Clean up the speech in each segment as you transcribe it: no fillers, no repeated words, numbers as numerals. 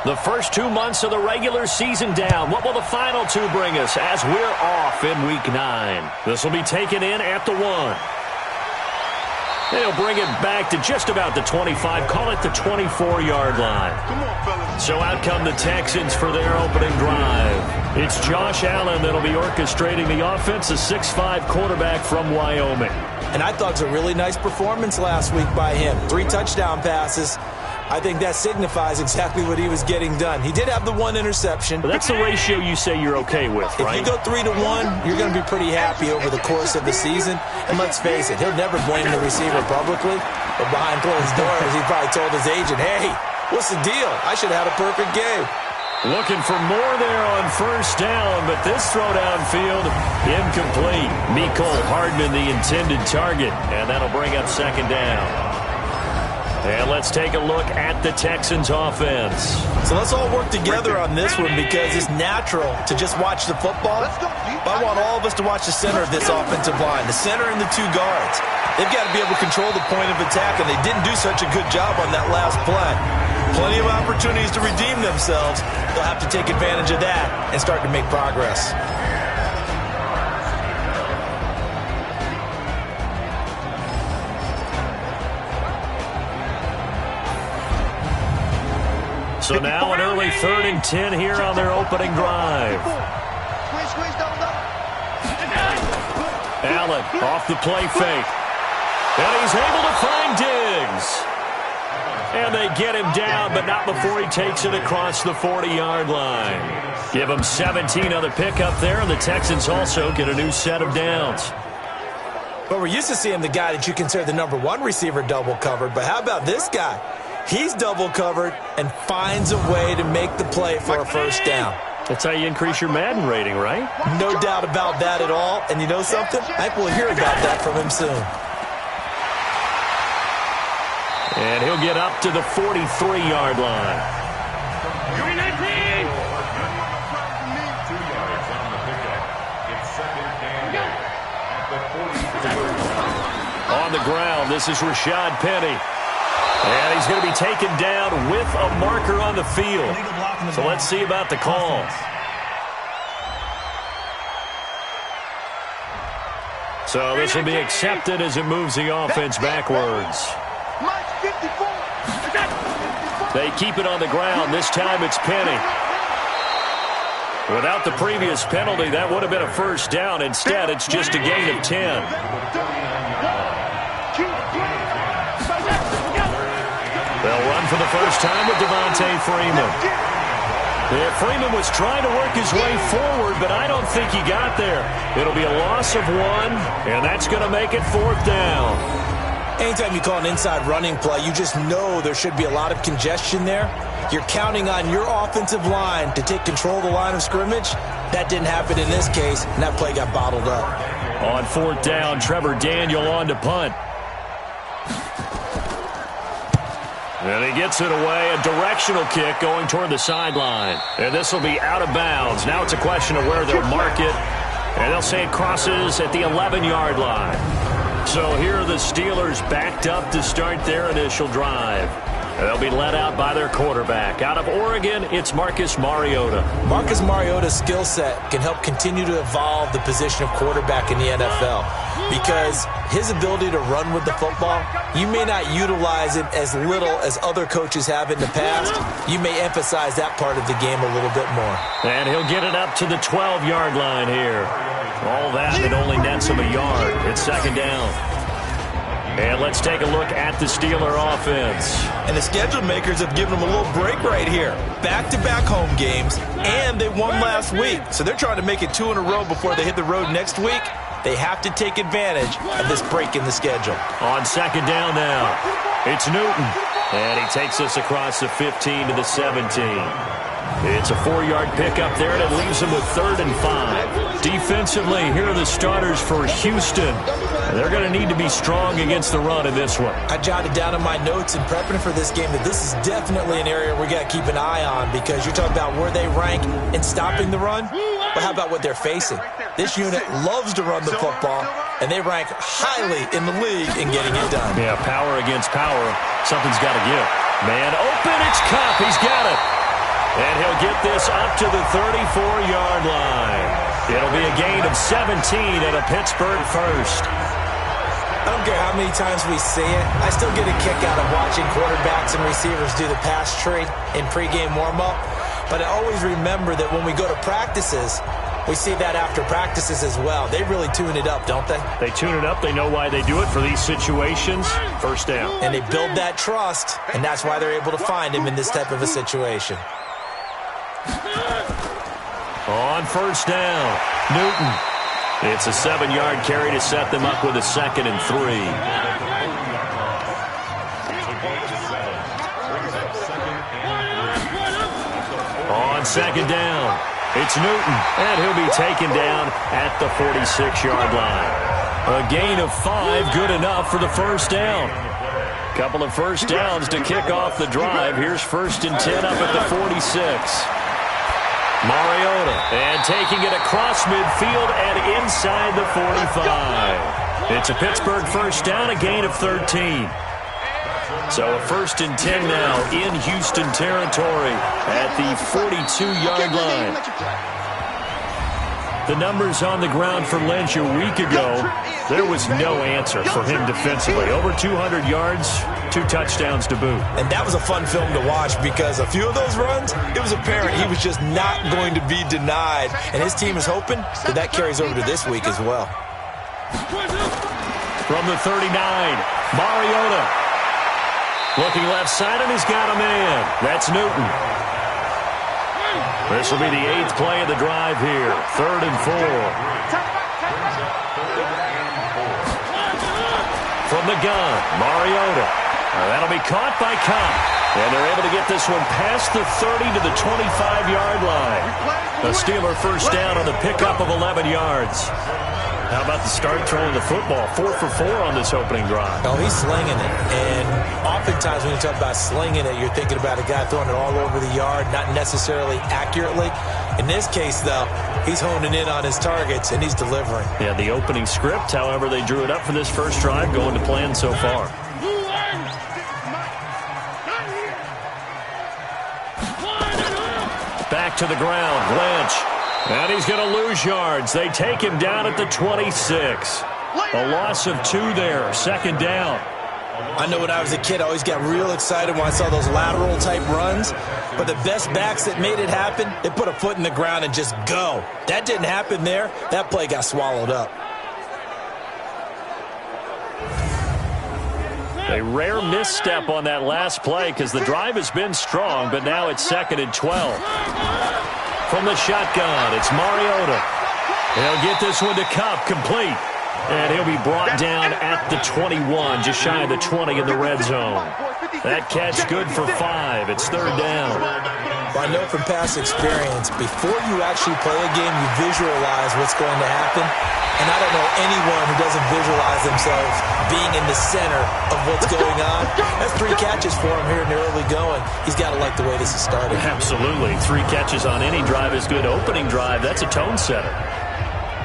The first 2 months of the regular season down. What will the final two bring us as we're off in Week 9? This will be taken in at the 1. They'll bring it back to just about the 25, call it the 24-yard line. So out come the Texans for their opening drive. It's Josh Allen that'll be orchestrating the offense, a 6'5" quarterback from Wyoming. And I thought it was a really nice performance last week by him. 3 touchdown passes. I think that signifies exactly what he was getting done. He did have the 1 interception. But that's the ratio you say you're okay with, right? If you go 3-1, you're going to be pretty happy over the course of the season. And let's face it, he'll never blame the receiver publicly. But behind closed doors, he probably told his agent, hey, what's the deal? I should have had a perfect game. Looking for more there on first down, but this throw downfield, incomplete. Mecole Hardman, the intended target, and that'll bring up second down. And let's take a look at the Texans offense. So let's all work together on this one because it's natural to just watch the football. But I want all of us to watch the center of this offensive line, the center and the 2 guards. They've got to be able to control the point of attack, and they didn't do such a good job on that last play. Plenty of opportunities to redeem themselves. They'll have to take advantage of that and start to make progress. So now an early 3rd and 10 here on their opening drive. Allen off the play fake. And he's able to find Diggs. And they get him down, but not before he takes it across the 40-yard line. Give him 17 on the pickup there, and the Texans also get a new set of downs. But we're used to seeing the guy that you consider the number 1 receiver double covered. But how about this guy? He's double covered and finds a way to make the play for a first down. That's how you increase your Madden rating, right? No doubt about that at all. And you know something? I think we'll hear about that from him soon. And he'll get up to the 43-yard line. On the ground, this is Rashad Penny. And he's going to be taken down with a marker on the field. So let's see about the call. So this will be accepted as it moves the offense backwards. They keep it on the ground. This time it's Penny. Without the previous penalty, that would have been a first down. Instead, it's just a gain of 10. They'll run for the first time with Devontae Freeman. Yeah, Freeman was trying to work his way forward, but I don't think he got there. It'll be a loss of 1, and that's going to make it 4th down. Anytime you call an inside running play, you just know there should be a lot of congestion there. You're counting on your offensive line to take control of the line of scrimmage. That didn't happen in this case, and that play got bottled up. On 4th down, Trevor Daniel on to punt. And he gets it away, a directional kick going toward the sideline. And this will be out of bounds. Now it's a question of where they'll mark it. And they'll say it crosses at the 11-yard line. So here are the Steelers backed up to start their initial drive. They'll be led out by their quarterback. Out of Oregon, it's Marcus Mariota. Marcus Mariota's skill set can help continue to evolve the position of quarterback in the NFL because his ability to run with the football, you may not utilize it as little as other coaches have in the past. You may emphasize that part of the game a little bit more. And he'll get it up to the 12-yard line here. All that, it only nets him a yard. It's second down. And let's take a look at the Steeler offense. And the schedule makers have given them a little break right here. Back-to-back home games, and they won last week. So they're trying to make it 2 in a row before they hit the road next week. They have to take advantage of this break in the schedule. On second down now, it's Newton. And he takes us across the 15 to the 17. It's a 4-yard pickup there, and it leaves them with 3rd and 5. Defensively, here are the starters for Houston. And they're going to need to be strong against the run in this one. I jotted down in my notes in prepping for this game that this is definitely an area we got to keep an eye on because you're talking about where they rank in stopping the run. But how about what they're facing? This unit loves to run the football, and they rank highly in the league in getting it done. Yeah, power against power. Something's got to give. Man open, it's Cup. He's got it. And he'll get this up to the 34-yard line. It'll be a gain of 17 and a Pittsburgh first. I don't care how many times we see it. I still get a kick out of watching quarterbacks and receivers do the pass tree in pregame warm-up. But I always remember that when we go to practices, we see that after practices as well. They really tune it up, don't they? They tune it up. They know why they do it for these situations. First down. And they build that trust, and that's why they're able to find him in this type of a situation. On first down, Newton. It's a 7-yard carry to set them up with a 2nd and 3. On second down, it's Newton, and he'll be taken down at the 46-yard line. A gain of 5, good enough for the first down. Couple of first downs to kick off the drive. Here's 1st and 10 up at the 46. Mariota, and taking it across midfield and inside the 45. It's a Pittsburgh first down, a gain of 13. So a 1st and 10 now in Houston territory at the 42-yard line. The numbers on the ground for Lynch a week ago, there was no answer for him defensively. Over 200 yards, 2 touchdowns to boot. And that was a fun film to watch because a few of those runs, it was apparent he was just not going to be denied. And his team is hoping that carries over to this week as well. From the 39, Mariota. Looking left side, and he's got a man. That's Newton. This will be the 8th play of the drive here. 3rd and 4. From the gun, Mariota. That'll be caught by Cobb. And they're able to get this one past the 30 to the 25-yard line. A Steeler first down on the pickup of 11 yards. How about the start throwing the football? 4 for 4 on this opening drive. Oh, he's slinging it. And oftentimes when you talk about slinging it, you're thinking about a guy throwing it all over the yard, not necessarily accurately. In this case, though, he's honing in on his targets, and he's delivering. Yeah, the opening script, however, they drew it up for this first drive, going to plan so far. Back to the ground, Lynch. And he's going to lose yards. They take him down at the 26. A loss of 2 there, 2nd down. I know when I was a kid, I always got real excited when I saw those lateral-type runs. But the best backs that made it happen, they put a foot in the ground and just go. That didn't happen there. That play got swallowed up. A rare misstep on that last play because the drive has been strong, but now it's 2nd and 12. From the shotgun, it's Mariota. He'll get this one to Kupp, complete. And he'll be brought down at the 21, just shy of the 20 in the red zone. That catch good for 5. It's 3rd down. Well, I know from past experience, before you actually play a game, you visualize what's going to happen. And I don't know anyone who doesn't visualize themselves being in the center of what's going on. That's 3 catches for him here in the early going. He's got to like the way this is started. Absolutely. 3 catches on any drive is good. Opening drive, that's a tone setter.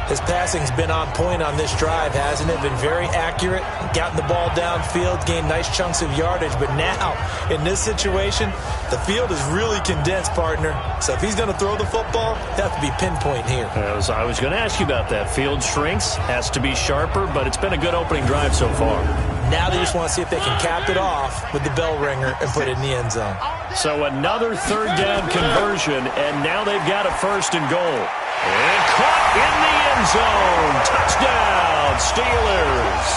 His passing's been on point on this drive, hasn't it? Been very accurate, gotten the ball downfield, gained nice chunks of yardage. But now, in this situation, the field is really condensed, partner. So if he's going to throw the football, he'll have to be pinpoint here. I was going to ask you about that. Field shrinks, has to be sharper, but it's been a good opening drive so far. Now they just want to see if they can cap it off with the bell ringer and put it in the end zone. So another 3rd down conversion, and now they've got a 1st and goal. And caught in the end zone. Touchdown, Steelers.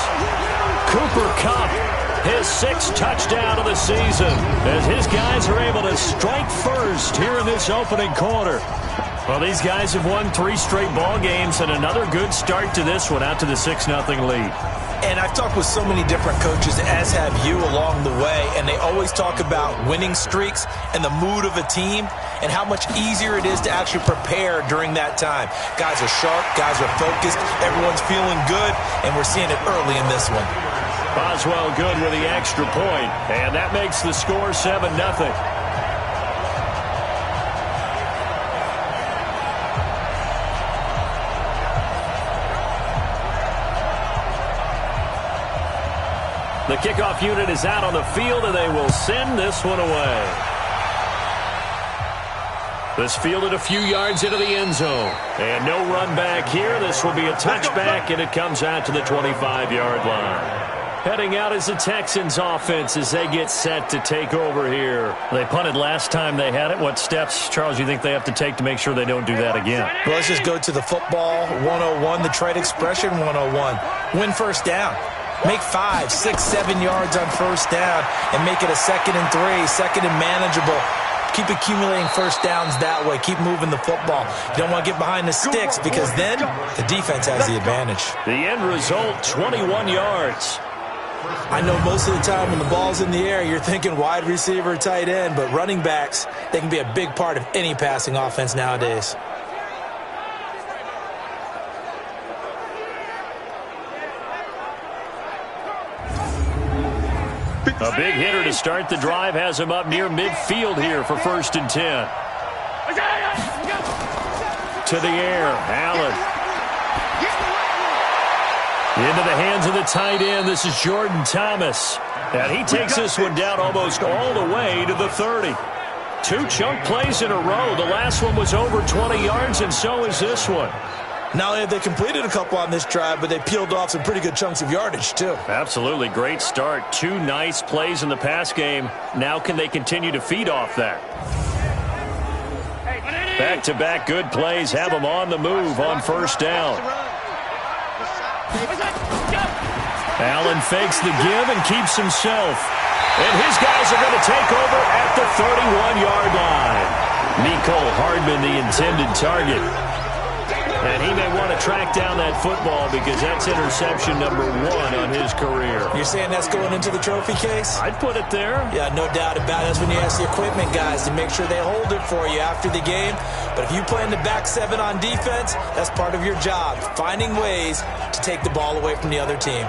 Cooper Kupp, his 6th touchdown of the season, as his guys are able to strike first here in this opening quarter. Well, these guys have won 3 straight ball games, and another good start to this one, out to the 6-0 lead. And I've talked with so many different coaches, as have you, along the way, and they always talk about winning streaks and the mood of a team and how much easier it is to actually prepare during that time. Guys are sharp, guys are focused, everyone's feeling good, and we're seeing it early in this one. Boswell good with the extra point, and that makes the score 7-0. The kickoff unit is out on the field, and they will send this one away. This fielded a few yards into the end zone. And no run back here. This will be a touchback, and it comes out to the 25-yard line. Heading out is the Texans offense as they get set to take over here. They punted last time they had it. What steps, Charles, do you think they have to take to make sure they don't do that again? Well, let's just go to the football 101, the trade expression 101. Win first down. Make 5, 6, 7 yards on first down and make it a 2nd and 3, 2nd and manageable. Keep accumulating first downs that way. Keep moving the football. You don't want to get behind the sticks because then the defense has the advantage. The end result, 21 yards. I know most of the time when the ball's in the air, you're thinking wide receiver, tight end, but running backs, they can be a big part of any passing offense nowadays. A big hitter to start the drive has him up near midfield here for 1st and 10. To the air, Allen. Into the hands of the tight end. This is Jordan Thomas. And he takes this one down almost all the way to the 30. 2 chunk plays in a row. The last one was over 20 yards, and so is this one. Not only have they completed a couple on this drive, but they peeled off some pretty good chunks of yardage, too. Absolutely. Great start. 2 nice plays in the pass game. Now can they continue to feed off that? Back-to-back good plays have them on the move on first down. Allen fakes the give and keeps himself. And his guys are going to take over at the 31-yard line. Mecole Hardman, the intended target. And he may want to track down that football because that's interception number 1 on his career. You're saying that's going into the trophy case? I'd put it there. Yeah, no doubt about it. That's when you ask the equipment guys to make sure they hold it for you after the game. But if you play in the back 7 on defense, that's part of your job, finding ways to take the ball away from the other team.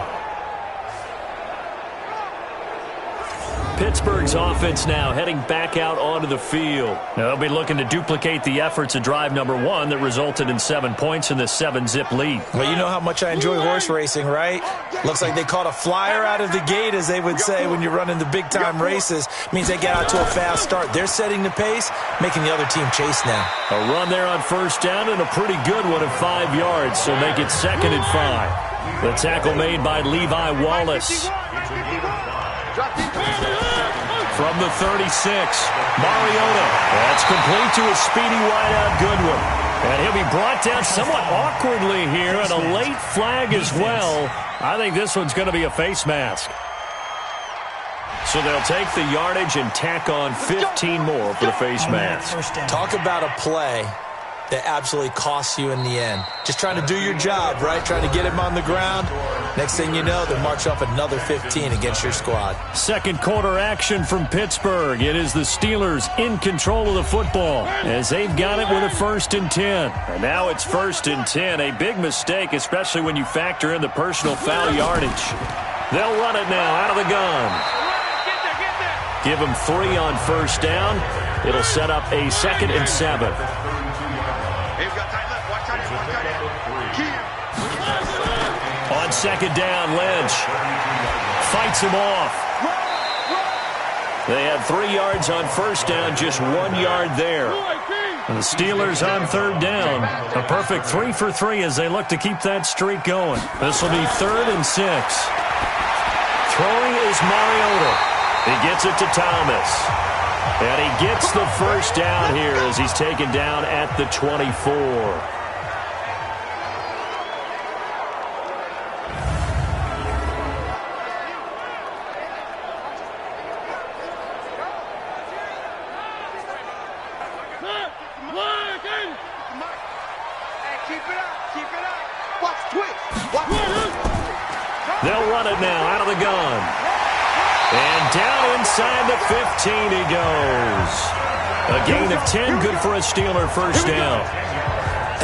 Pittsburgh's offense now heading back out onto the field. They'll be looking to duplicate the efforts of drive number 1 that resulted in 7 points in the 7-zip lead. Well, you know how much I enjoy horse racing, right? Looks like they caught a flyer out of the gate, as they would say when you're running the big-time races. Means they get out to a fast start. They're setting the pace, making the other team chase now. A run there on first down and a pretty good one of 5 yards, so make it 2nd and 5. The tackle made by Levi Wallace. From the 36, Mariota. That's complete to a speedy wideout Goodwin. And he'll be brought down somewhat awkwardly here, and a late flag as well. I think this one's going to be a face mask. So they'll take the yardage and tack on 15 more for the face mask. Talk about a play that absolutely costs you in the end. Just trying to do your job, right? Trying to get him on the ground. Next thing you know, they'll march off another 15 against your squad. Second quarter action from Pittsburgh. It is the Steelers in control of the football as they've got it with a 1st and 10. And now it's 1st and 10. A big mistake, especially when you factor in the personal foul yardage. They'll run it now out of the gun. Give them 3 on first down. It'll set up a 2nd and 7. On 2nd down, Lynch fights him off. They had 3 yards on first down, just 1 yard there. And the Steelers on 3rd down. A perfect 3 for 3 as they look to keep that streak going. This will be 3rd and 6. Throwing is Mariota. He gets it to Thomas. And he gets the first down here as he's taken down at the 24. They'll run it now out of the gun. And down inside the 15 he goes. A gain of 10, good for a Steeler first down.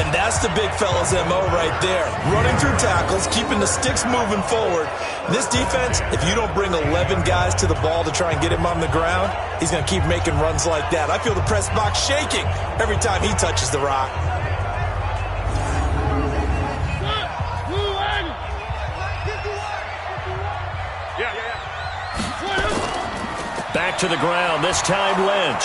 And that's the big fella's MO right there. Running through tackles, keeping the sticks moving forward. This defense, if you don't bring 11 guys to the ball to try and get him on the ground, he's going to keep making runs like that. I feel the press box shaking every time he touches the rock. Back to the ground, this time Lynch.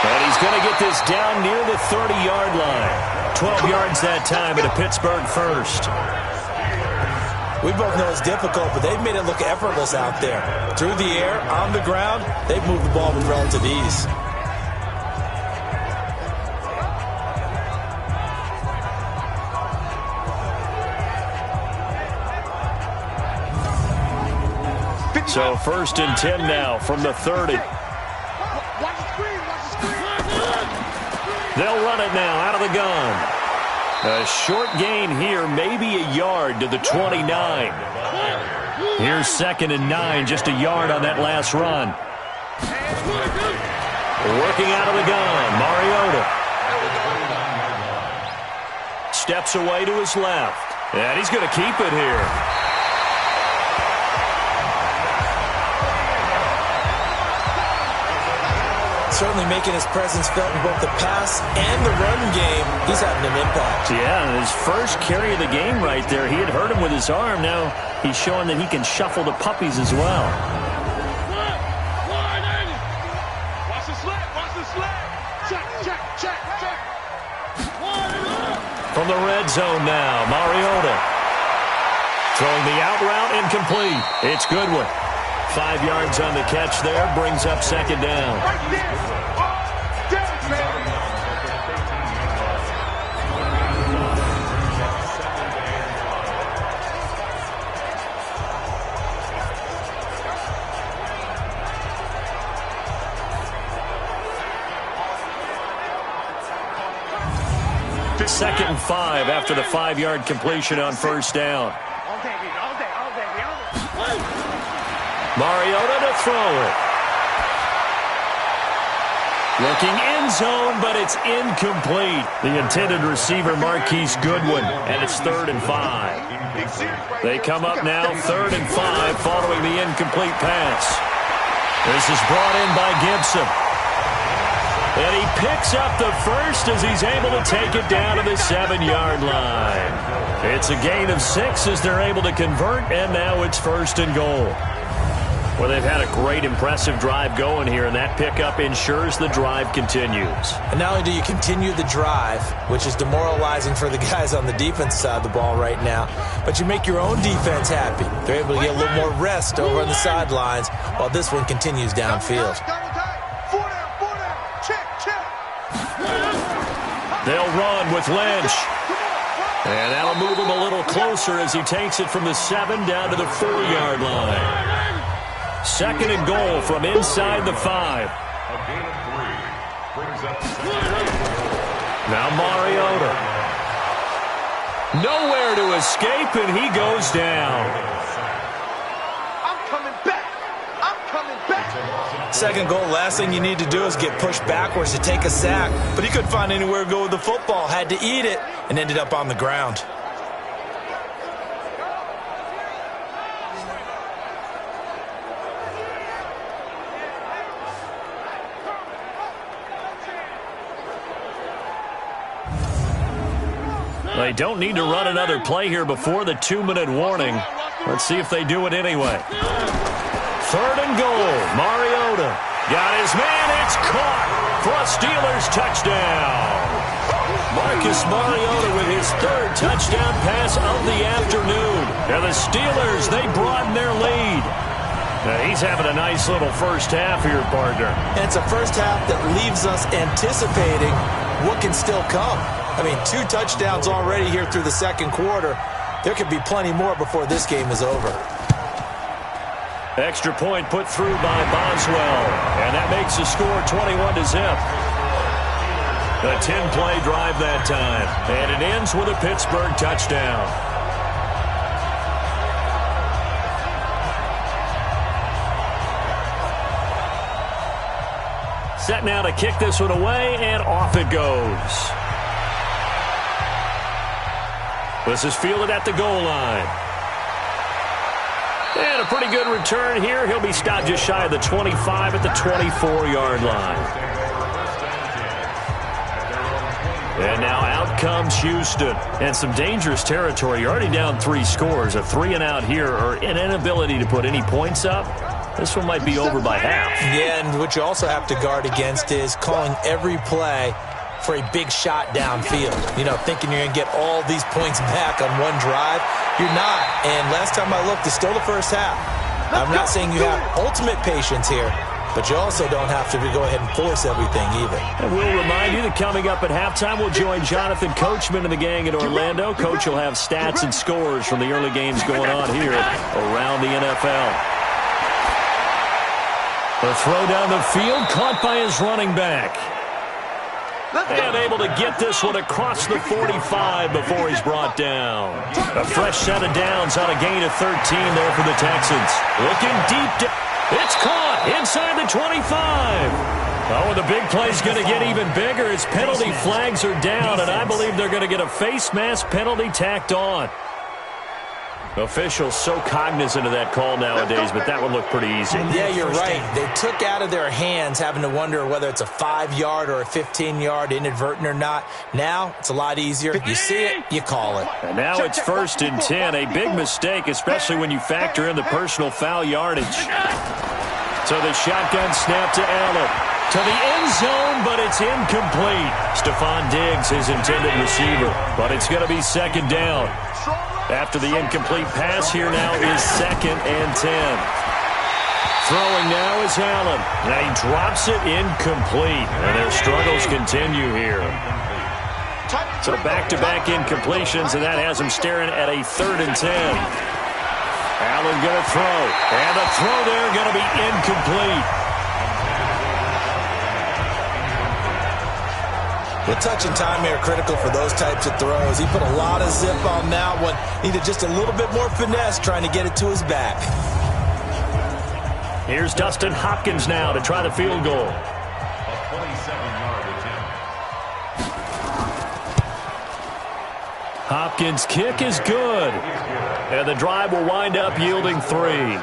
And he's going to get this down near the 30-yard line. 12 yards that time at a Pittsburgh first. We both know it's difficult, but they've made it look effortless out there. Through the air, on the ground, they've moved the ball with relative ease. So 1st and 10 now from the 30. They'll run it now out of the gun. A short gain here, maybe a yard to the 29. Here's 2nd and 9, just a yard on that last run. Working out of the gun, Mariota. Steps away to his left. And he's going to keep it here. Certainly making his presence felt in both the pass and the run game. He's having an impact. Yeah, his first carry of the game right there. He had hurt him with his arm. Now he's showing that he can shuffle the puppies as well. Watch the slip. Watch the slip. Check. From the red zone now, Mariota. Throwing the out route incomplete. It's Goodwin. 5 yards on the catch there, brings up 2nd down. Right there. Down, man. Second and 5 after the 5-yard completion on 1st down. All day. Mariota to throw it. Looking end zone, but it's incomplete. The intended receiver, Marquise Goodwin, and it's 3rd and 5. They come up now, 3rd and 5, following the incomplete pass. This is brought in by Gibson. And he picks up the first as he's able to take it down to the 7-yard line. It's a gain of 6 as they're able to convert, and now it's 1st and goal. Well, they've had a great, impressive drive going here, and that pickup ensures the drive continues. And not only do you continue the drive, which is demoralizing for the guys on the defense side of the ball right now, but you make your own defense happy. They're able to get a little more rest over on the sidelines while this one continues downfield. They'll run with Lynch. And that'll move him a little closer as he takes it from the 7 down to the 4-yard line. 2nd and goal from inside the 5. Now Mariota. Nowhere to escape, and he goes down. I'm coming back. 2nd goal, last thing you need to do is get pushed backwards to take a sack. But he couldn't find anywhere to go with the football, had to eat it, and ended up on the ground. They don't need to run another play here before the 2-minute warning. Let's see if they do it anyway. 3rd and goal. Mariota got his man. It's caught for a Steelers touchdown. Marcus Mariota with his 3rd touchdown pass of the afternoon. And the Steelers, they broaden their lead. Now he's having a nice little first half here, partner. And it's a first half that leaves us anticipating what can still come. I mean, 2 touchdowns already here through the 2nd quarter. There could be plenty more before this game is over. Extra point put through by Boswell. And that makes the score 21-0. A 10-play drive that time. And it ends with a Pittsburgh touchdown. Set now to kick this one away, and off it goes. This is fielded at the goal line. And a pretty good return here. He'll be stopped just shy of the 25 at the 24-yard line. And now out comes Houston. And some dangerous territory. You're already down 3 scores. A 3-and-out here, or an inability to put any points up. This one might be over by half. Yeah, and what you also have to guard against is calling every play for a big shot downfield. You know, thinking you're going to get all these points back on one drive. You're not. And last time I looked, it's still the first half. I'm not saying you have ultimate patience here, but you also don't have to go ahead and force everything either. And we'll remind you that coming up at halftime, we'll join Jonathan Coachman and the gang in Orlando. Coach will have stats and scores from the early games going on here around the NFL. The throw down the field, caught by his running back. And able to get this one across the 45 before he's brought down. A fresh set of downs on a gain of 13 there for the Texans. Looking deep. It's caught inside the 25. Oh, and the big play's going to get even bigger as penalty flags are down, and I believe they're going to get a face mask penalty tacked on. Officials so cognizant of that call nowadays, but that would look pretty easy. Yeah, you're right. They took out of their hands having to wonder whether it's a 5-yard or a 15-yard, inadvertent or not. Now, it's a lot easier. You see it, you call it. And now it's 1st and 10. A big mistake, especially when you factor in the personal foul yardage. So the shotgun snap to Allen. To the end zone, but it's incomplete. Stephon Diggs, his intended receiver. But it's going to be 2nd down. After the incomplete pass, here now is 2nd and 10. Throwing now is Allen. Now he drops it incomplete. And their struggles continue here. So back-to-back incompletions, and that has him staring at a 3rd and 10. Allen going to throw. And the throw there going to be incomplete. The touch and time here critical for those types of throws. He put a lot of zip on that one. Needed just a little bit more finesse trying to get it to his back. Here's Dustin Hopkins now to try the field goal. Hopkins' kick is good. And the drive will wind up yielding 3.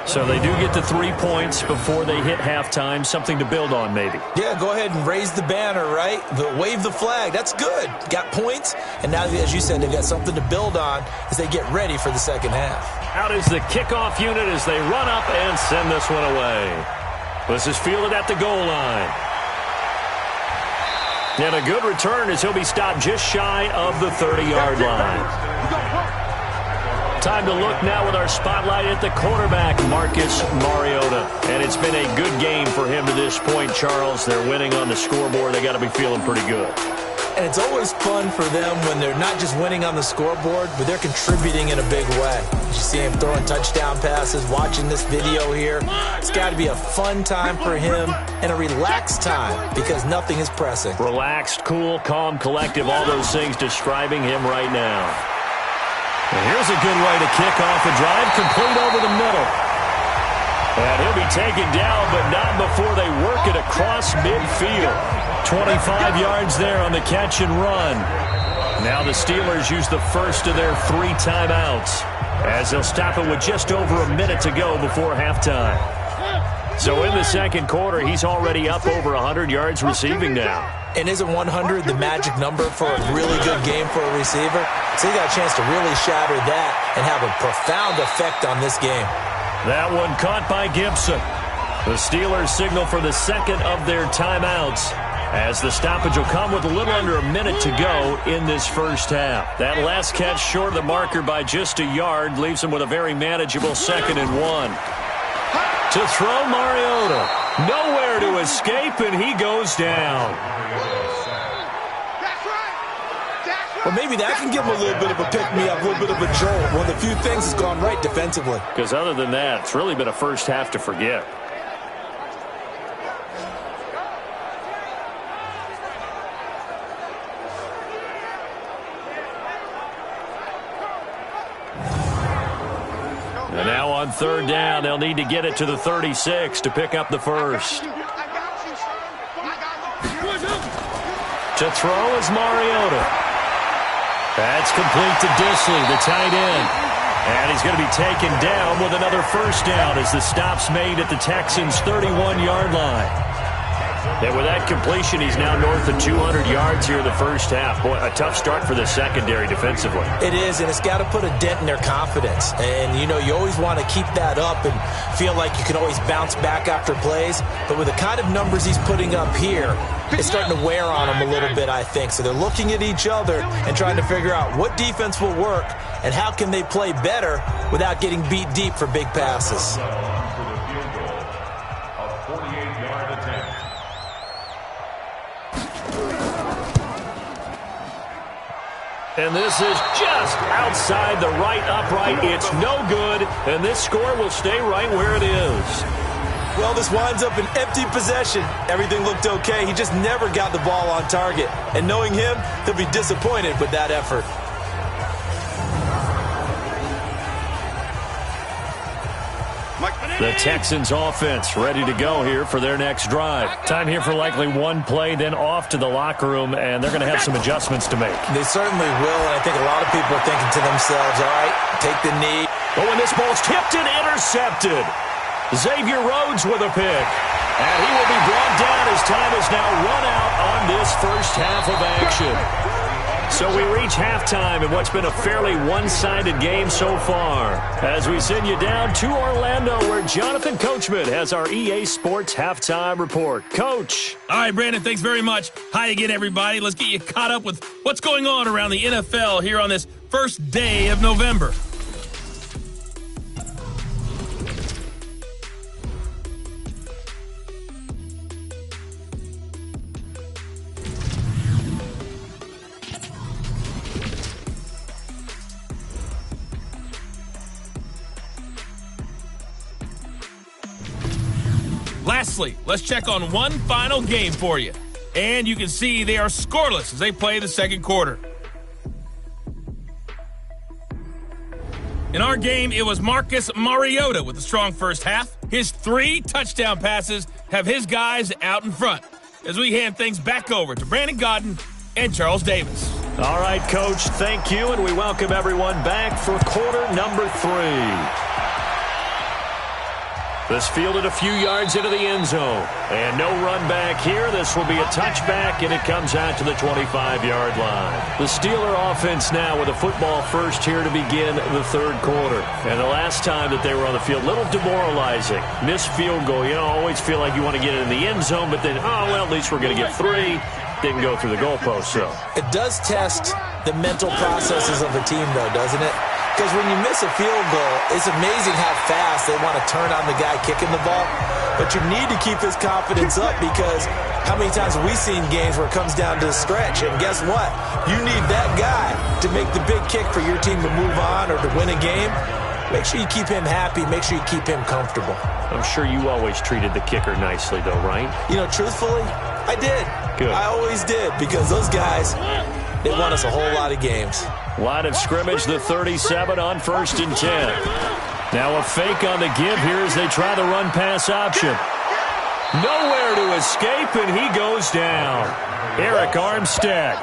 So they do get the 3 points before they hit halftime. Something to build on, maybe. Yeah, go ahead and raise the banner, right? Wave the flag. That's good. Got points. And now, as you said, they've got something to build on as they get ready for the second half. Out is the kickoff unit as they run up and send this one away. This is fielded at the goal line. And a good return as he'll be stopped just shy of the 30-yard line. Time to look now with our spotlight at the quarterback, Marcus Mariota. And it's been a good game for him to this point, Charles. They're winning on the scoreboard. They got to be feeling pretty good. And it's always fun for them when they're not just winning on the scoreboard, but they're contributing in a big way. You see him throwing touchdown passes, watching this video here. It's got to be a fun time for him and a relaxed time because nothing is pressing. Relaxed, cool, calm, collective, all those things describing him right now. And here's a good way to kick off a drive, complete over the middle. And he'll be taken down, but not before they work it across midfield. 25 yards there on the catch and run. Now the Steelers use the first of their 3 timeouts as they'll stop it with just over a minute to go before halftime. So in the second quarter, he's already up over 100 yards receiving now. And isn't 100 the magic number for a really good game for a receiver? So he got a chance to really shatter that and have a profound effect on this game. That one caught by Gibson. The Steelers signal for the second of their timeouts as the stoppage will come with a little under a minute to go in this first half. That last catch short of the marker by just a yard leaves him with a very manageable 2nd and 1. To throw Mariota. Nowhere to escape, and he goes down. Well, maybe that can give him a little bit of a pick-me-up, a little bit of a jolt. One of the few things that's gone right defensively. Because other than that, it's really been a first half to forget. And now on 3rd down, they'll need to get it to the 36 to pick up the first. To throw is Mariota. That's complete to Disley, the tight end. And he's going to be taken down with another first down as the stop's made at the Texans' 31-yard line. And with that completion, he's now north of 200 yards here in the first half. Boy, a tough start for the secondary defensively. It is, and it's got to put a dent in their confidence. And, you know, you always want to keep that up and feel like you can always bounce back after plays. But with the kind of numbers he's putting up here, it's starting to wear on them a little bit, I think. So they're looking at each other and trying to figure out what defense will work and how can they play better without getting beat deep for big passes. And this is just outside the right upright. It's no good, and this score will stay right where it is. Well, this winds up an empty possession. Everything looked okay. He just never got the ball on target. And knowing him, he'll be disappointed with that effort. The Texans offense ready to go here for their next drive. Time here for likely one play, then off to the locker room, and they're going to have some adjustments to make. They certainly will, and I think a lot of people are thinking to themselves, all right, take the knee. But when this ball's tipped and intercepted, Xavier Rhodes with a pick. And he will be brought down as time is now run out on this first half of action. So we reach halftime in what's been a fairly one-sided game so far. As we send you down to Orlando, where Jonathan Coachman has our EA Sports halftime report. Coach. All right, Brandon, thanks very much. Hi again, everybody. Let's get you caught up with what's going on around the NFL here on this first day of November. Lastly, let's check on one final game for you. And you can see they are scoreless as they play the second quarter. In our game, it was Marcus Mariota with a strong first half. His 3 touchdown passes have his guys out in front as we hand things back over to Brandon Godden and Charles Davis. All right, Coach, thank you, and we welcome everyone back for quarter number 3. This fielded a few yards into the end zone. And no run back here. This will be a touchback, and it comes out to the 25-yard line. The Steeler offense now with a football first here to begin the third quarter. And the last time that they were on the field, a little demoralizing. Missed field goal. You know, always feel like you want to get it in the end zone, but then, oh, well, at least we're going to get 3. Didn't go through the goalpost, so. It does test the mental processes of a team, though, doesn't it? Because when you miss a field goal, it's amazing how fast they want to turn on the guy kicking the ball. But you need to keep his confidence up, because how many times have we seen games where it comes down to the stretch? And guess what? You need that guy to make the big kick for your team to move on or to win a game. Make sure you keep him happy. Make sure you keep him comfortable. I'm sure you always treated the kicker nicely, though, right? You know, truthfully, I did. Good. I always did, because those guys, they won us a whole lot of games. Line of scrimmage, the 37 on 1st and 10. Now a fake on the give here as they try the run-pass option. Nowhere to escape, and he goes down. Eric Armstead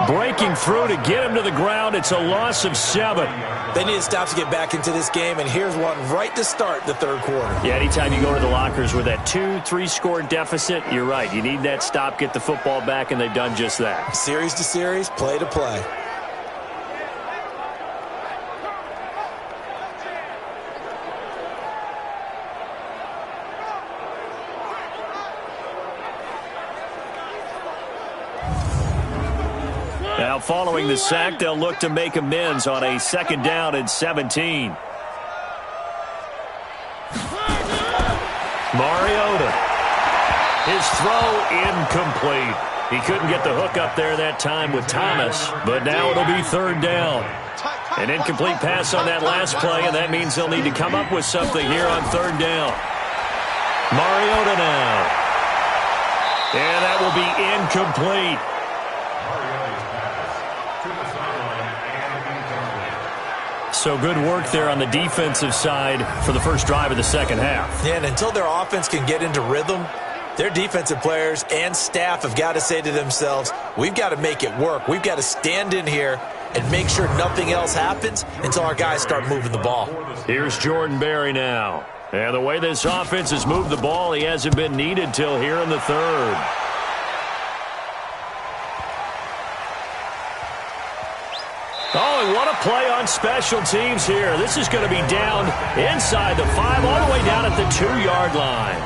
breaking through to get him to the ground. It's a loss of 7. They need to stop to get back into this game, and here's one right to start the third quarter. Yeah, anytime you go to the lockers with that 2-3 score deficit, you're right. You need that stop, get the football back, and they've done just that. Series to series, play to play. Now, following the sack, they'll look to make amends on a 2nd down and 17. Mariota. His throw incomplete. He couldn't get the hook up there that time with Thomas, but now it'll be 3rd down. An incomplete pass on that last play, and that means they'll need to come up with something here on 3rd down. Mariota now. And that will be incomplete. So good work there on the defensive side for the first drive of the second half. Yeah, and until their offense can get into rhythm, their defensive players and staff have got to say to themselves, we've got to make it work. We've got to stand in here and make sure nothing else happens until our guys start moving the ball. Here's Jordan Berry now. And the way this offense has moved the ball, he hasn't been needed till here in the third. Oh, and what a play on special teams here. This is going to be down inside the 5, all the way down at the 2-yard line.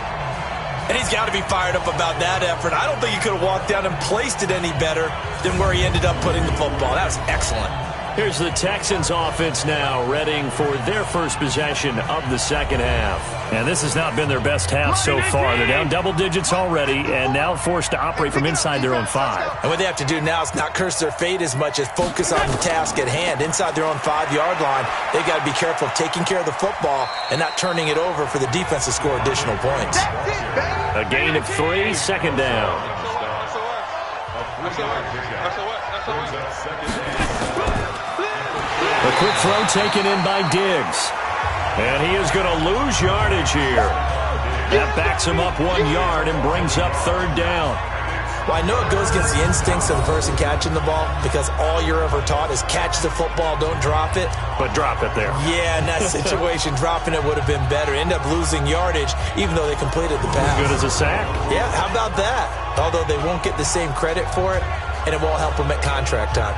And he's got to be fired up about that effort. I don't think he could have walked down and placed it any better than where he ended up putting the football. That was excellent. Here's the Texans offense now, readying for their first possession of the second half. And this has not been their best half so far. They're down double digits already and now forced to operate from inside their own 5. And what they have to do now is not curse their fate as much as focus on the task at hand. Inside their own 5-yard line, they've got to be careful of taking care of the football and not turning it over for the defense to score additional points. A gain of 3, second down. A quick throw taken in by Diggs. And he is going to lose yardage here. That backs him up 1 yard and brings up third down. Well, I know it goes against the instincts of the person catching the ball because all you're ever taught is catch the football, don't drop it. But drop it there. Yeah, in that situation, dropping it would have been better. End up losing yardage even though they completed the pass. Good as a sack. Yeah, how about that? Although they won't get the same credit for it, and it won't help them at contract time.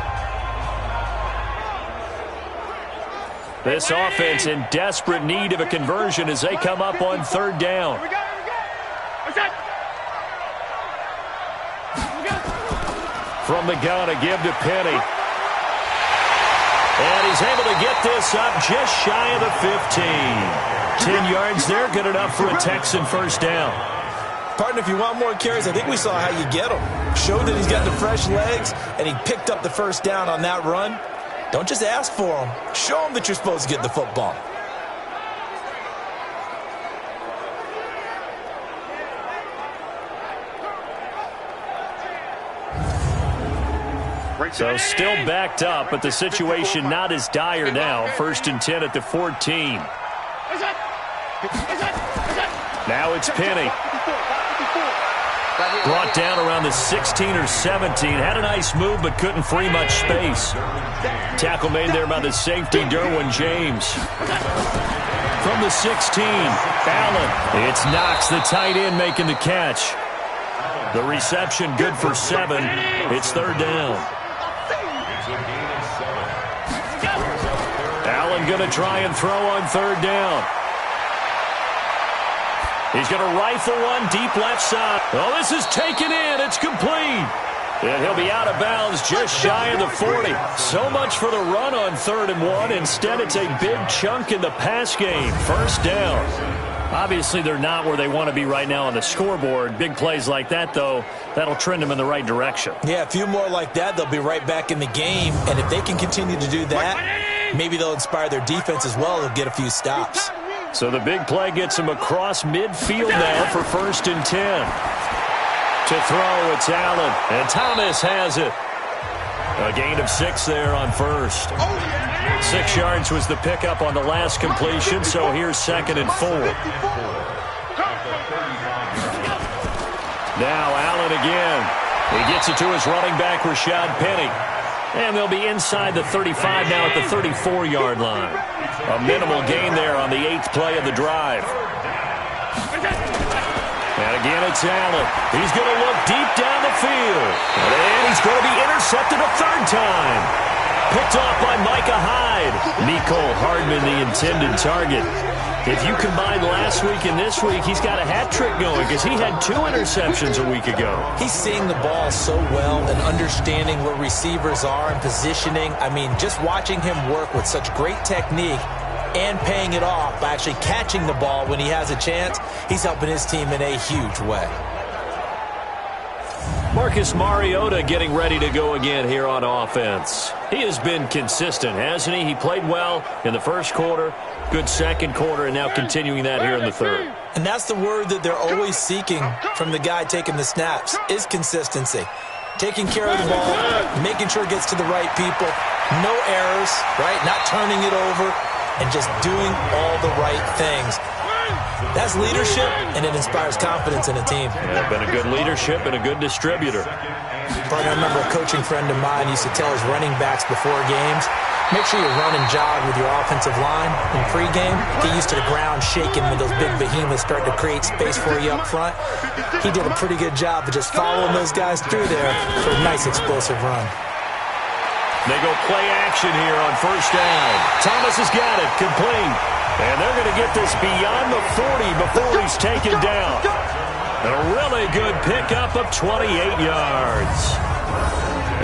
This offense in desperate need of a conversion as they come up on third down. From the gun, a give to Penny. And he's able to get this up just shy of the 15. 10 yards there, good enough for a Texan first down. Partner, if you want more carries, I think we saw how you get them. Showed that he's got the fresh legs, and he picked up the first down on that run. Don't just ask for them. Show them that you're supposed to get the football. So still backed up, but the situation not as dire now. 1st and 10 at the 14. Now it's Penny. Brought down around the 16 or 17. Had a nice move, but couldn't free much space. Tackle made there by the safety, Derwin James. From the 16, Allen. It's Knox, the tight end, making the catch. The reception good for 7. It's third down. Allen going to try and throw on third down. He's going to rifle one deep left side. Oh, this is taken in. It's complete. And he'll be out of bounds just shy of the 40. So much for the run on 3rd and 1. Instead, it's a big chunk in the pass game. First down. Obviously, they're not where they want to be right now on the scoreboard. Big plays like that, though, that'll trend them in the right direction. Yeah, a few more like that, they'll be right back in the game. And if they can continue to do that, maybe they'll inspire their defense as well. They'll get a few stops. So the big play gets him across midfield now for 1st and 10. To throw, it's Allen. And Thomas has it. A gain of 6 there on first. 6 yards was the pickup on the last completion, so here's 2nd and 4. Now Allen again. He gets it to his running back, Rashad Penny. And they'll be inside the 35 now at the 34-yard line. A minimal gain there on the 8th play of the drive. And again, it's Allen. He's going to look deep down the field. And he's going to be intercepted a 3rd time. Picked off by Micah Hyde. Mecole Hardman, the intended target. If you combine last week and this week, he's got a hat trick going because he had 2 interceptions a week ago. He's seeing the ball so well and understanding where receivers are and positioning. I mean, just watching him work with such great technique and paying it off by actually catching the ball when he has a chance, he's helping his team in a huge way. Marcus Mariota getting ready to go again here on offense. He has been consistent, hasn't he? He played well in the first quarter, good second quarter, and now continuing that here in the third. And that's the word that they're always seeking from the guy taking the snaps, is consistency. Taking care of the ball, making sure it gets to the right people, no errors, right? Not turning it over, and just doing all the right things. That's leadership, and it inspires confidence in a team. Yeah, been a good leadership and a good distributor. Partner, I remember a coaching friend of mine used to tell his running backs before games, make sure you run and jog with your offensive line in pregame. Get used to the ground shaking when those big behemoths start to create space for you up front. He did a pretty good job of just following those guys through there for a nice explosive run. They go play action here on first down. Thomas has got it, complete. And they're going to get this beyond the 40 before he's taken down. A really good pickup of 28 yards.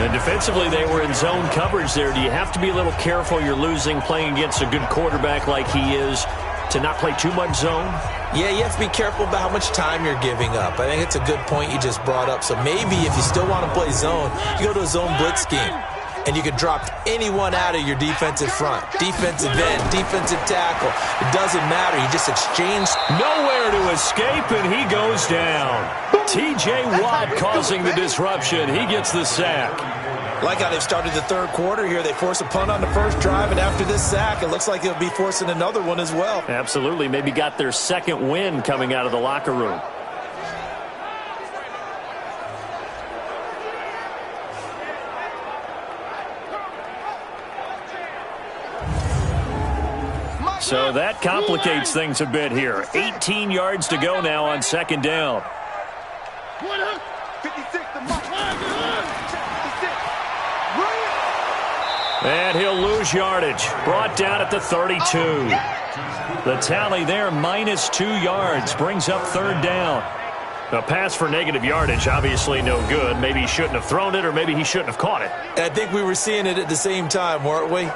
And defensively, they were in zone coverage there. Do you have to be a little careful you're losing playing against a good quarterback like he is to not play too much zone? Yeah, you have to be careful about how much time you're giving up. I think it's a good point you just brought up. So maybe if you still want to play zone, you go to a zone blitz scheme. And you can drop anyone out of your defensive front. Defensive end, defensive tackle. It doesn't matter. You just exchange. Nowhere to escape, and he goes down. T.J. Watt causing the disruption. He gets the sack. Like how they've started the third quarter here. They force a punt on the first drive, and after this sack, it looks like they'll be forcing another one as well. Absolutely. Maybe got their second win coming out of the locker room. So that complicates things a bit here. 18 yards to go now on second down. And he'll lose yardage. Brought down at the 32. The tally there, -2 yards. Brings up third down. A pass for negative yardage, obviously no good. Maybe he shouldn't have thrown it, or maybe he shouldn't have caught it. I think we were seeing it at the same time, weren't we?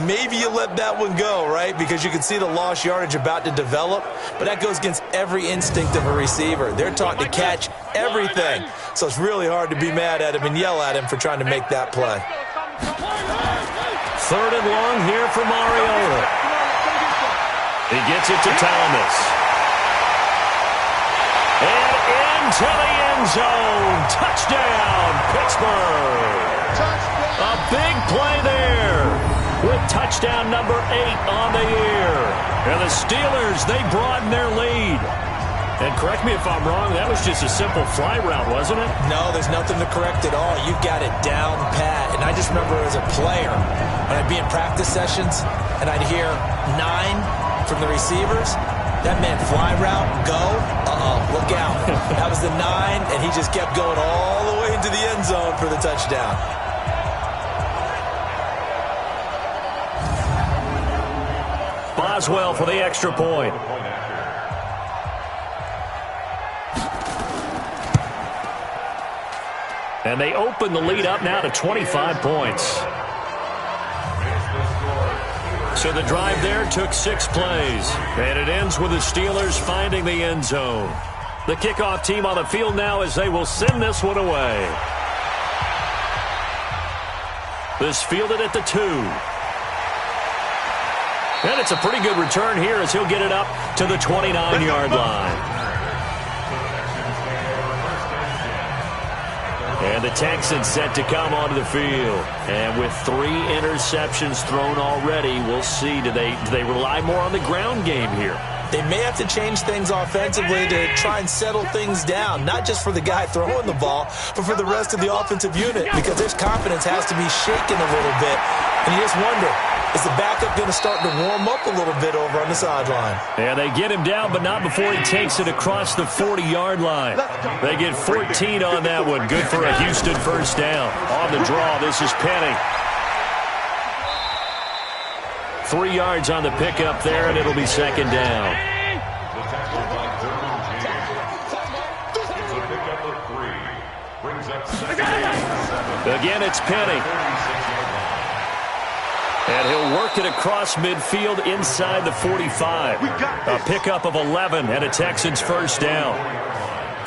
Maybe you let that one go, right? Because you can see the lost yardage about to develop. But that goes against every instinct of a receiver. They're taught to catch everything. So it's really hard to be mad at him and yell at him for trying to make that play. Third and long here for Mariota. He gets it to Thomas. And into the end zone. Touchdown, Pittsburgh. A big play there with touchdown number 8 on the year. And the Steelers, they broaden their lead. And correct me if I'm wrong, that was just a simple fly route, wasn't it? No, there's nothing to correct at all. You got it down pat. And I just remember as a player, when I'd be in practice sessions, and I'd hear 9 from the receivers, that meant fly route, go, look out. That was the 9, and he just kept going all the way into the end zone for the touchdown. Boswell for the extra point. And they open the lead up now to 25 points. So the drive there took 6 plays. And it ends with the Steelers finding the end zone. The kickoff team on the field now as they will send this one away. This fielded at the 2. And it's a pretty good return here as he'll get it up to the 29-yard line. And the Texans set to come onto the field. And with 3 interceptions thrown already, we'll see. Do they rely more on the ground game here? They may have to change things offensively to try and settle things down, not just for the guy throwing the ball, but for the rest of the offensive unit, because their confidence has to be shaken a little bit. And you just wonder, is the backup going to start to warm up a little bit over on the sideline? Yeah, they get him down, but not before he takes it across the 40-yard line. They get 14 on that one. Good for a Houston first down. On the draw, this is Penny. 3 yards on the pickup there, and it'll be second down. Again, it's Penny. And he'll work it across midfield inside the 45. A pickup of 11 and a Texans first down.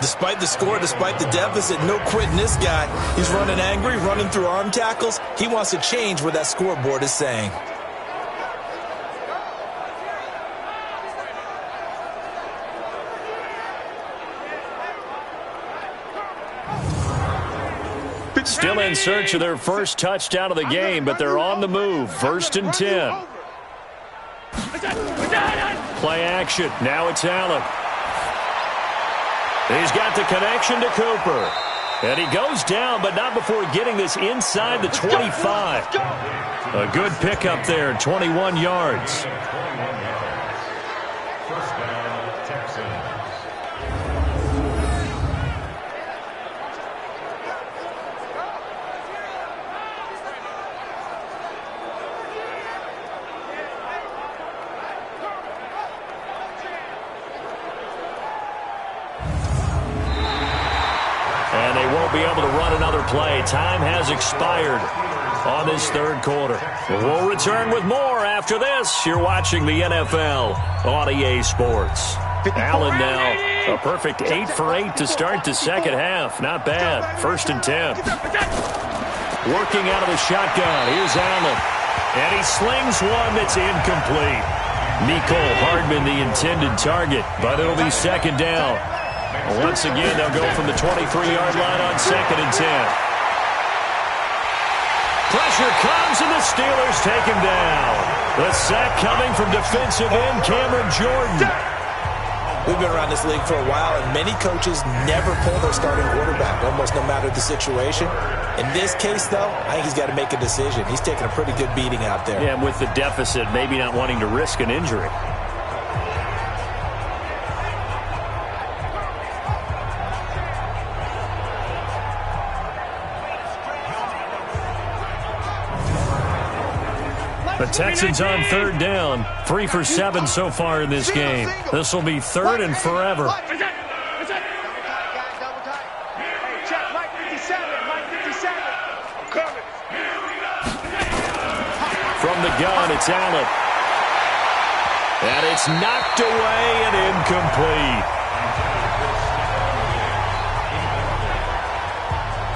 Despite the score, despite the deficit, no quitting this guy. He's running angry, running through arm tackles. He wants to change what that scoreboard is saying. Still in search of their first touchdown of the game, but they're on the move. First and 10. Play action. Now it's Allen. He's got the connection to Cooper. And he goes down, but not before getting this inside the 25. A good pickup there, 21 yards. won't be able to run another play. Time has expired on this third quarter. We'll return with more after this. You're watching the NFL on EA Sports. Allen now a perfect 8 for 8 to start the second half. Not bad. 1st and 10. Working out of the shotgun. Here's Allen. And he slings one that's incomplete. Mecole Hardman the intended target, but it'll be 2nd down. Once again, they'll go from the 23-yard line on 2nd and 10. Pressure comes, and the Steelers take him down. The sack coming from defensive end Cameron Jordan. We've been around this league for a while, and many coaches never pull their starting quarterback, almost no matter the situation. In this case, though, I think he's got to make a decision. He's taking a pretty good beating out there. Yeah, with the deficit, maybe not wanting to risk an injury. The Texans on 3rd down. 3 for 7 so far in this game. This will be 3rd and forever. From the gun, it's Allen. And it's knocked away and incomplete.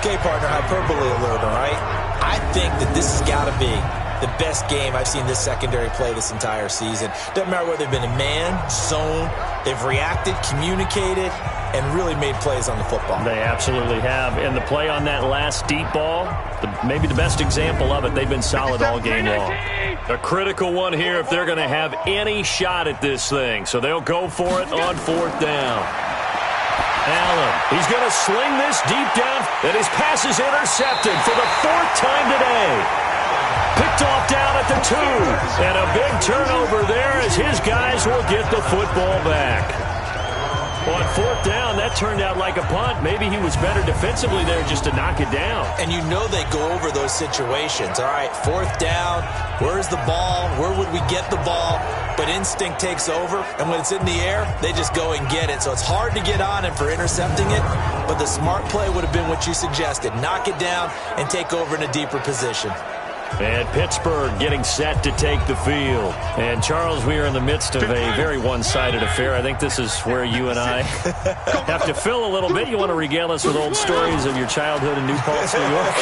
Okay, partner, hyperbole alert, all right? I think that this has got to be the best game I've seen this secondary play this entire season. Doesn't matter whether they've been in man, zone, they've reacted, communicated, and really made plays on the football. They absolutely have. And the play on that last deep ball, maybe the best example of it, they've been solid all game long. A critical one here if they're going to have any shot at this thing. So they'll go for it on 4th down. Allen, he's going to sling this deep down, and his pass is intercepted for the 4th time today. Picked off down at the 2. And a big turnover there as his guys will get the football back. On 4th down, that turned out like a punt. Maybe he was better defensively there just to knock it down. And you know they go over those situations. All right, 4th down, where's the ball? Where would we get the ball? But instinct takes over, and when it's in the air, they just go and get it. So it's hard to get on him for intercepting it, but the smart play would have been what you suggested. Knock it down and take over in a deeper position. And Pittsburgh getting set to take the field. And, Charles, we are in the midst of a very one-sided affair. I think this is where you and I have to fill a little bit. You want to regale us with old stories of your childhood in New Paltz, New York?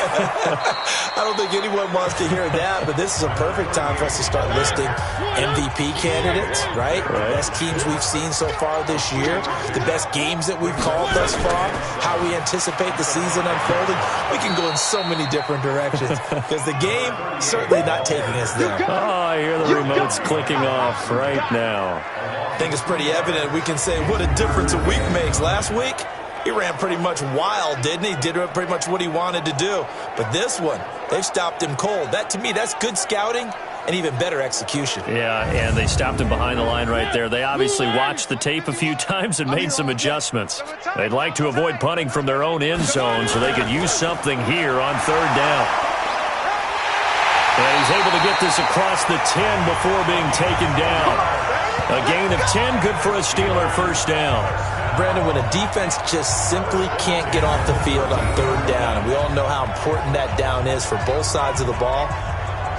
I don't think anyone wants to hear that, but this is a perfect time for us to start listing MVP candidates, right? The best teams we've seen so far this year, the best games that we've called thus far, how we anticipate the season unfolding. We can go in so many different directions because the game certainly not taking us there. Oh, I hear the remotes clicking off right now. I think it's pretty evident. We can say what a difference a week makes. Last week, he ran pretty much wild, didn't he? Did pretty much what he wanted to do. But this one, they've stopped him cold. That, to me, that's good scouting and even better execution. Yeah, and they stopped him behind the line right there. They obviously watched the tape a few times and made some adjustments. They'd like to avoid punting from their own end zone so they could use something here on 3rd down. And he's able to get this across the 10 before being taken down. A gain of 10, good for a Steeler 1st down. Brandon, when a defense just simply can't get off the field on 3rd down, and we all know how important that down is for both sides of the ball,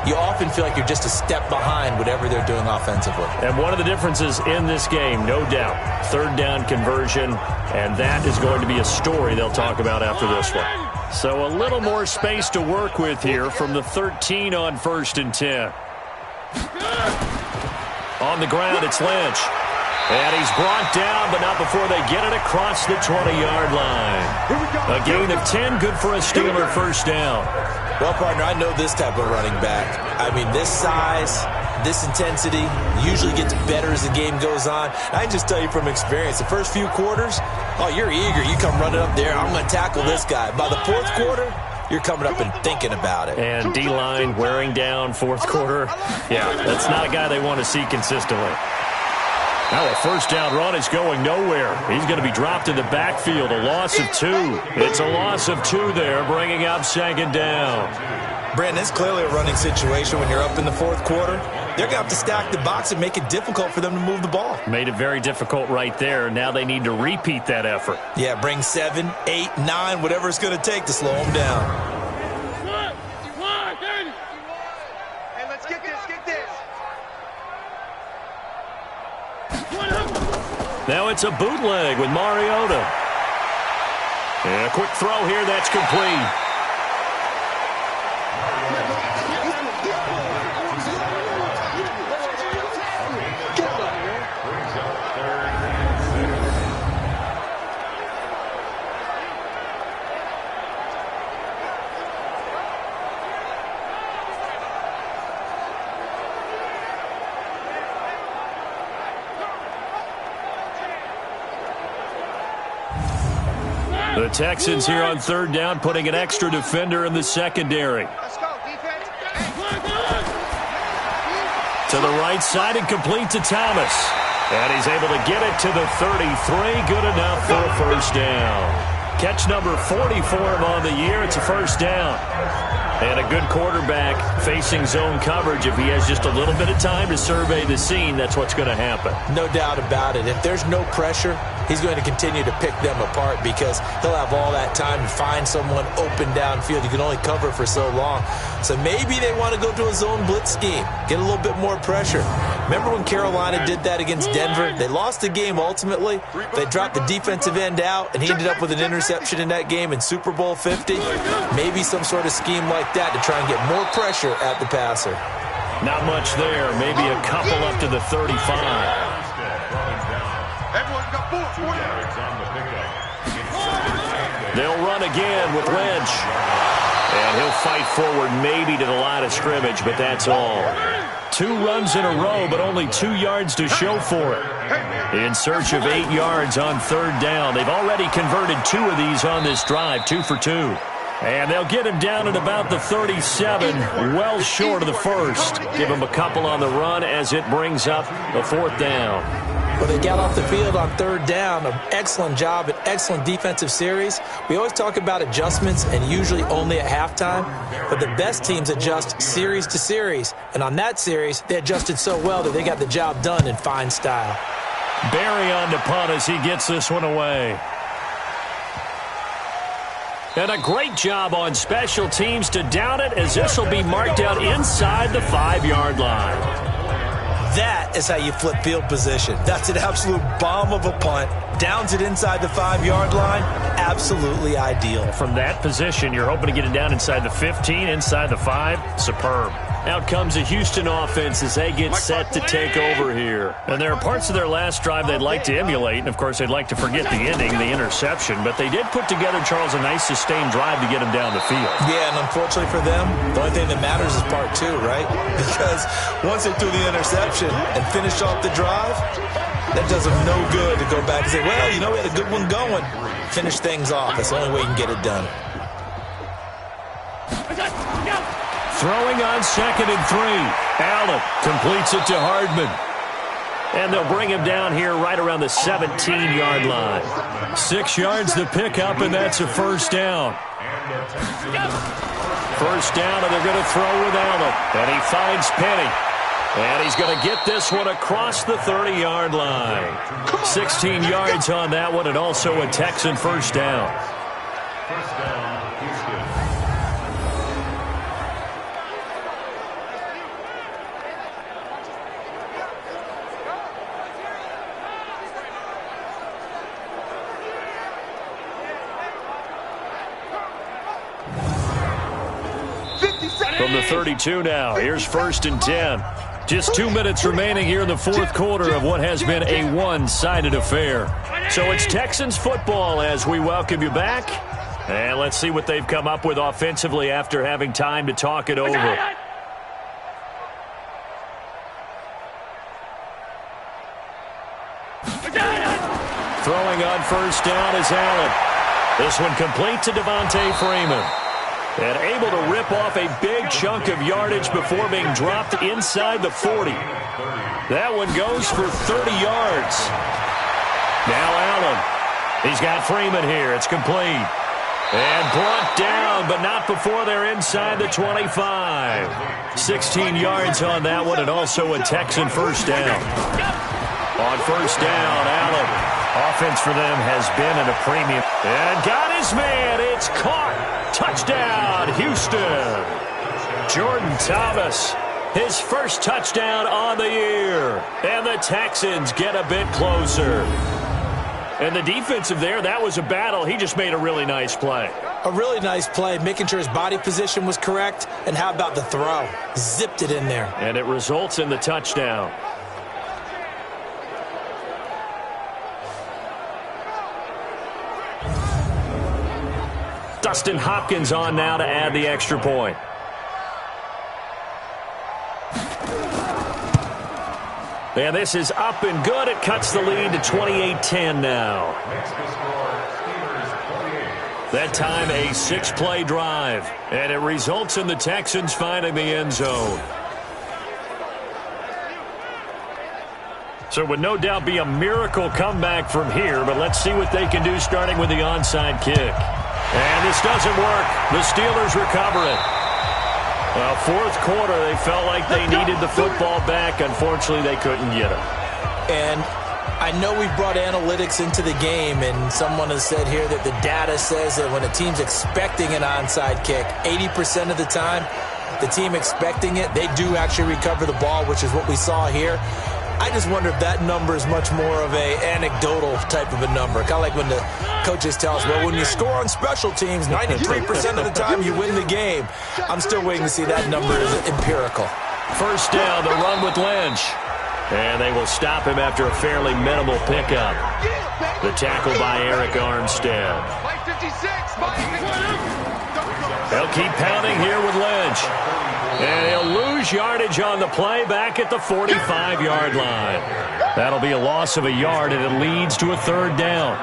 you often feel like you're just a step behind whatever they're doing offensively. And one of the differences in this game, no doubt, 3rd down conversion, and that is going to be a story they'll talk about after this one. So a little more space to work with here from the 13 on 1st and 10. On the ground, it's Lynch. And he's brought down, but not before they get it across the 20-yard line. A gain of 10, good for a Steeler 1st down. Well, partner, I know this type of running back. I mean, this size, this intensity usually gets better as the game goes on. I can just tell you from experience, the first few quarters, oh, you're eager. You come running up there, I'm going to tackle this guy. By the 4th quarter, you're coming up and thinking about it. And D-line wearing down 4th quarter. Yeah, that's not a guy they want to see consistently. Now a 1st down run is going nowhere. He's going to be dropped in the backfield, a loss of 2. It's a loss of 2 there, bringing up 2nd down. Brandon, it's clearly a running situation when you're up in the 4th quarter. they're going to have to stack the box and make it difficult for them to move the ball. Made it very difficult right there. Now they need to repeat that effort. Yeah, bring 7, 8, 9, whatever it's going to take to slow them down. Hey, let's get this, get this. Now it's a bootleg with Mariota. And a quick throw here, that's complete. The Texans here on third down, putting an extra defender in the secondary. Let's go, defense. To the right side and complete to Thomas. And he's able to get it to the 33. Good enough for a first down. Catch number 40 for him on the year. It's a first down. And a good quarterback facing zone coverage. If he has just a little bit of time to survey the scene, that's what's going to happen. No doubt about it. If there's no pressure, he's going to continue to pick them apart because he'll have all that time to find someone open downfield. You can only cover for so long. So maybe they want to go to a zone blitz scheme, get a little bit more pressure. Remember when Carolina did that against Denver? They lost the game ultimately. They dropped the defensive end out, and he ended up with an interception in that game in Super Bowl 50. Maybe some sort of scheme like that to try and get more pressure at the passer. Not much there. Maybe a couple up to the 35. Everyone got 4 yards. They'll run again with Lynch. And he'll fight forward maybe to the line of scrimmage, but that's all. 2 runs in a row, but only 2 yards to show for it. In search of 8 yards on third down. They've already converted 2 of these on this drive, 2 for 2. And they'll get him down at about the 37, well short of the first. Give him a couple on the run as it brings up a fourth down. Well, they got off the field on third down. An excellent job, an excellent defensive series. We always talk about adjustments and usually only at halftime, but the best teams adjust series to series. And on that series, they adjusted so well that they got the job done in fine style. Barry on to punt as he gets this one away. And a great job on special teams to down it as this will be marked out inside the 5-yard line. That is how you flip field position. That's an absolute bomb of a punt. Downs it inside the 5-yard line. Absolutely ideal. From that position, you're hoping to get it down inside the 15, inside the 5. Superb. Out comes the Houston offense as they get set to take over here. And there are parts of their last drive they'd like to emulate, and of course they'd like to forget the ending, the interception, but they did put together, Charles, a nice sustained drive to get them down the field. Yeah, and unfortunately for them, the only thing that matters is part 2, right? Because once they threw the interception and finished off the drive, that does them no good to go back and say, well, you know, we had a good one going. Finish things off. That's the only way you can get it done. Throwing on 2nd and 3. Allen completes it to Hardman. And they'll bring him down here right around the 17-yard line. 6 yards to pick up, and that's a first down. First down, and they're going to throw with Allen. And he finds Penny. And he's going to get this one across the 30-yard line. 16 yards on that one, and also a Texan first down. From the 32 now, here's 1st and 10. Just 2 minutes remaining here in the fourth quarter of what has been a one-sided affair. So it's Texans football as we welcome you back. And let's see what they've come up with offensively after having time to talk it over. Throwing on first down is Allen. This one complete to Devontae Freeman. And able to rip off a big chunk of yardage before being dropped inside the 40. That one goes for 30 yards. Now Allen. He's got Freeman here. It's complete. And brought down, but not before they're inside the 25. 16 yards on that one, and also a Texan first down. On first down, Allen. Offense for them has been at a premium. And got his man. It's caught. Touchdown, Houston. Jordan Thomas, his first touchdown on the year. And the Texans get a bit closer. And the defensive there, that was a battle. He just made a really nice play. A really nice play, making sure his body position was correct. And how about the throw? Zipped it in there. And it results in the touchdown. Dustin Hopkins on now to add the extra point. And this is up and good. It cuts the lead to 28-10 now. That time a 6-play drive. And it results in the Texans finding the end zone. So it would no doubt be a miracle comeback from here, but let's see what they can do starting with the onside kick. And this doesn't work. The Steelers recover it. Well, fourth quarter, they felt like they needed the football back. Unfortunately, they couldn't get it. And I know we brought analytics into the game, and someone has said here that the data says that when a team's expecting an onside kick, 80% of the time, the team expecting it, they do actually recover the ball, which is what we saw here. I just wonder if that number is much more of a anecdotal type of a number. Kind of like when the coaches tell us, well, when you score on special teams, 93% of the time you win the game. I'm still waiting to see that number is empirical. First down, the run with Lynch. And they will stop him after a fairly minimal pickup. The tackle by Eric Armstead. They'll keep pounding here with Lynch. And he'll lose yardage on the play back at the 45-yard line. That'll be a loss of a yard, and it leads to a third down.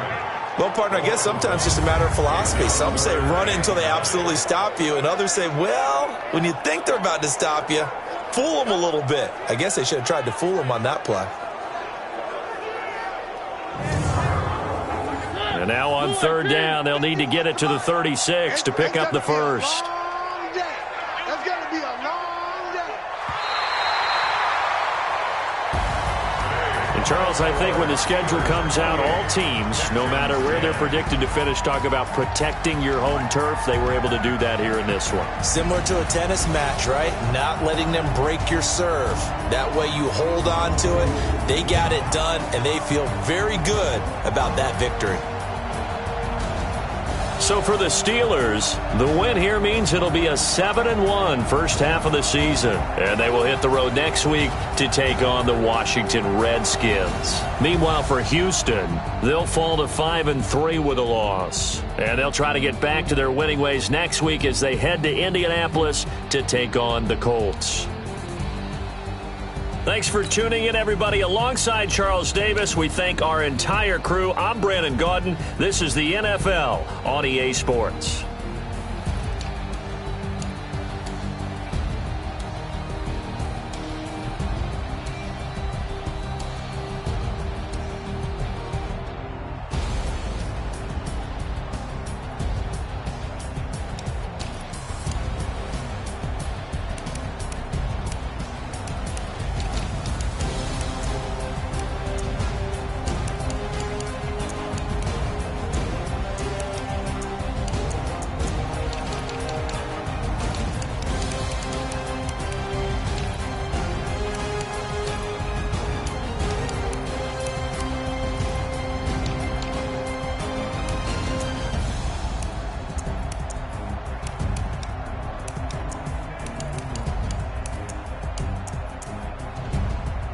Well, partner, I guess sometimes it's just a matter of philosophy. Some say run until they absolutely stop you, and others say, well, when you think they're about to stop you, fool them a little bit. I guess they should have tried to fool them on that play. And now on third down, they'll need to get it to the 36 to pick up the first. Charles, I think when the schedule comes out, all teams, no matter where they're predicted to finish, talk about protecting your home turf. They were able to do that here in this one. Similar to a tennis match, right? Not letting them break your serve. That way you hold on to it. They got it done, and they feel very good about that victory. So for the Steelers, the win here means it'll be a 7-1 first half of the season. And they will hit the road next week to take on the Washington Redskins. Meanwhile, for Houston, they'll fall to 5-3 with a loss. And they'll try to get back to their winning ways next week as they head to Indianapolis to take on the Colts. Thanks for tuning in, everybody. Alongside Charles Davis, we thank our entire crew. I'm Brandon Gaudin. This is the NFL on EA Sports.